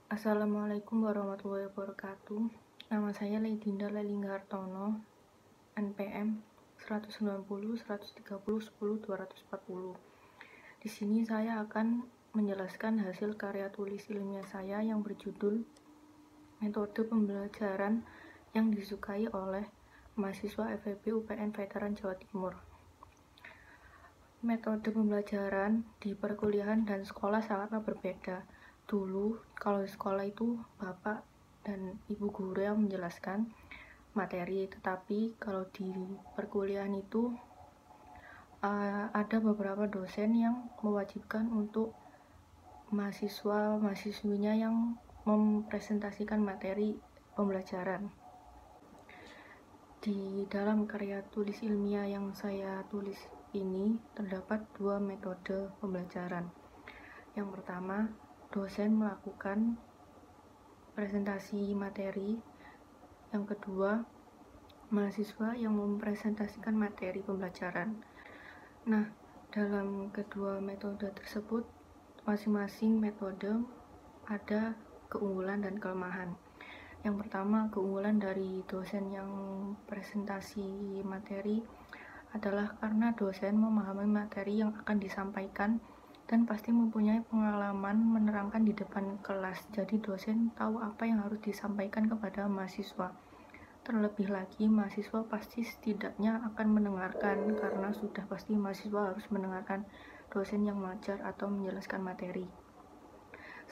Assalamualaikum warahmatullahi wabarakatuh. Nama saya Ledinda Lelinggartono, NPM 190 130 10 240. Di sini saya akan menjelaskan hasil karya tulis ilmiah saya yang berjudul Metode Pembelajaran yang Disukai oleh Mahasiswa FEB UPN Veteran Jawa Timur. Metode pembelajaran di perkuliahan dan sekolah sangatlah berbeda. Dulu, kalau di sekolah itu Bapak dan Ibu guru yang menjelaskan materi, tetapi kalau di perkuliahan itu ada beberapa dosen yang mewajibkan untuk mahasiswa-mahasiswinya yang mempresentasikan materi pembelajaran. Di dalam karya tulis ilmiah yang saya tulis ini terdapat dua metode pembelajaran. Yang pertama, dosen melakukan presentasi materi. Yang kedua, mahasiswa yang mempresentasikan materi pembelajaran. Nah, dalam kedua metode tersebut, masing-masing metode ada keunggulan dan kelemahan. Yang pertama, keunggulan dari dosen yang presentasi materi adalah karena dosen memahami materi yang akan disampaikan dan pasti mempunyai pengalaman menerangkan di depan kelas. Jadi dosen tahu apa yang harus disampaikan kepada mahasiswa. Terlebih lagi, mahasiswa pasti setidaknya akan mendengarkan karena sudah pasti mahasiswa harus mendengarkan dosen yang mengajar atau menjelaskan materi.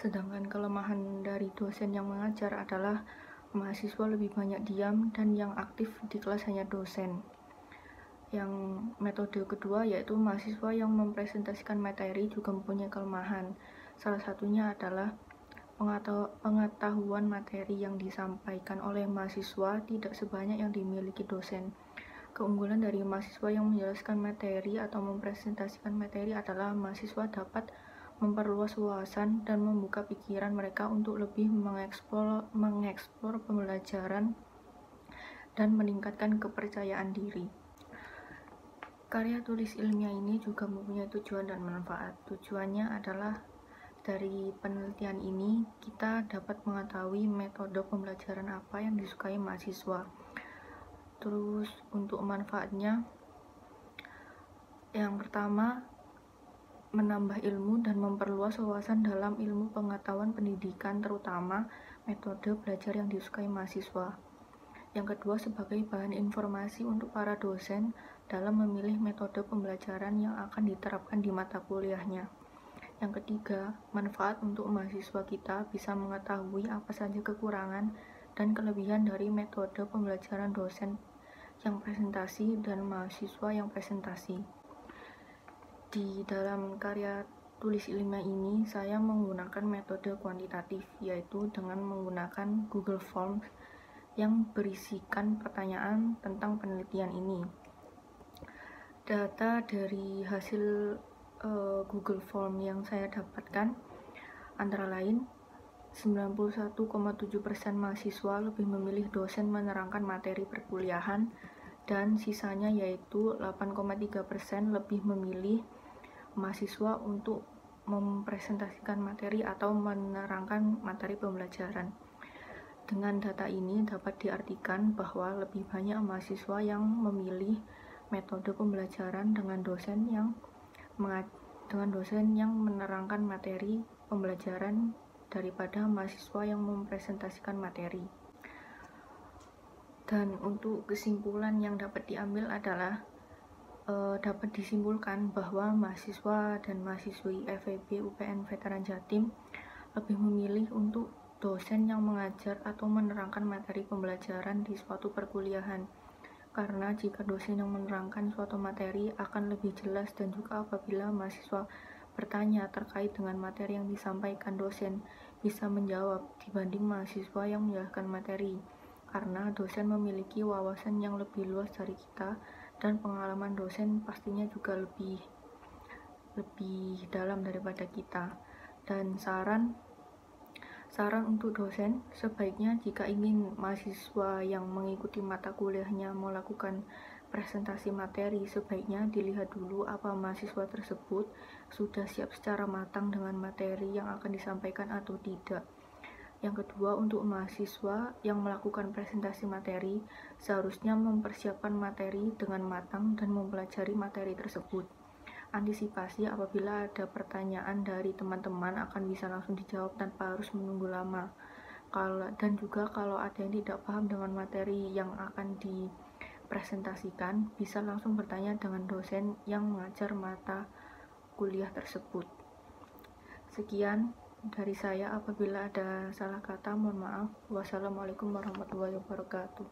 Sedangkan kelemahan dari dosen yang mengajar adalah mahasiswa lebih banyak diam dan yang aktif di kelas hanya dosen. Yang metode kedua yaitu mahasiswa yang mempresentasikan materi juga mempunyai kelemahan. Salah satunya adalah pengetahuan materi yang disampaikan oleh mahasiswa tidak sebanyak yang dimiliki dosen. Keunggulan dari mahasiswa yang menjelaskan materi atau mempresentasikan materi adalah mahasiswa dapat memperluas wawasan dan membuka pikiran mereka untuk lebih mengeksplor pembelajaran dan meningkatkan kepercayaan diri. Karya tulis ilmiah ini juga mempunyai tujuan dan manfaat. Tujuannya adalah dari penelitian ini kita dapat mengetahui metode pembelajaran apa yang disukai mahasiswa. Terus untuk manfaatnya, yang pertama, menambah ilmu dan memperluas wawasan dalam ilmu pengetahuan pendidikan, terutama metode belajar yang disukai mahasiswa. Yang kedua, sebagai bahan informasi untuk para dosen dalam memilih metode pembelajaran yang akan diterapkan di mata kuliahnya. Yang ketiga, manfaat untuk mahasiswa kita bisa mengetahui apa saja kekurangan dan kelebihan dari metode pembelajaran dosen yang presentasi dan mahasiswa yang presentasi. Di dalam karya tulis ilmiah ini, saya menggunakan metode kuantitatif, yaitu dengan menggunakan Google Forms yang berisikan pertanyaan tentang penelitian ini. Data dari hasil Google Form yang saya dapatkan antara lain 91,7% mahasiswa lebih memilih dosen menerangkan materi perkuliahan dan sisanya yaitu 8,3% lebih memilih mahasiswa untuk mempresentasikan materi atau menerangkan materi pembelajaran. Dengan data ini dapat diartikan bahwa lebih banyak mahasiswa yang memilih metode pembelajaran dengan dosen yang menerangkan materi pembelajaran daripada mahasiswa yang mempresentasikan materi. Dan untuk kesimpulan yang dapat diambil adalah dapat disimpulkan bahwa mahasiswa dan mahasiswi FEB UPN Veteran Jatim lebih memilih untuk dosen yang mengajar atau menerangkan materi pembelajaran di suatu perkuliahan, karena jika dosen yang menerangkan suatu materi akan lebih jelas dan juga apabila mahasiswa bertanya terkait dengan materi yang disampaikan dosen bisa menjawab dibanding mahasiswa yang menjelaskan materi, karena dosen memiliki wawasan yang lebih luas dari kita dan pengalaman dosen pastinya juga lebih dalam daripada kita. Dan saran untuk dosen, sebaiknya jika ingin mahasiswa yang mengikuti mata kuliahnya melakukan presentasi materi, sebaiknya dilihat dulu apa mahasiswa tersebut sudah siap secara matang dengan materi yang akan disampaikan atau tidak. Yang kedua, untuk mahasiswa yang melakukan presentasi materi, seharusnya mempersiapkan materi dengan matang dan mempelajari materi tersebut. Antisipasi apabila ada pertanyaan dari teman-teman akan bisa langsung dijawab tanpa harus menunggu lama. Dan juga kalau ada yang tidak paham dengan materi yang akan dipresentasikan, bisa langsung bertanya dengan dosen yang mengajar mata kuliah tersebut. Sekian dari saya, apabila ada salah kata mohon maaf. Wassalamualaikum warahmatullahi wabarakatuh.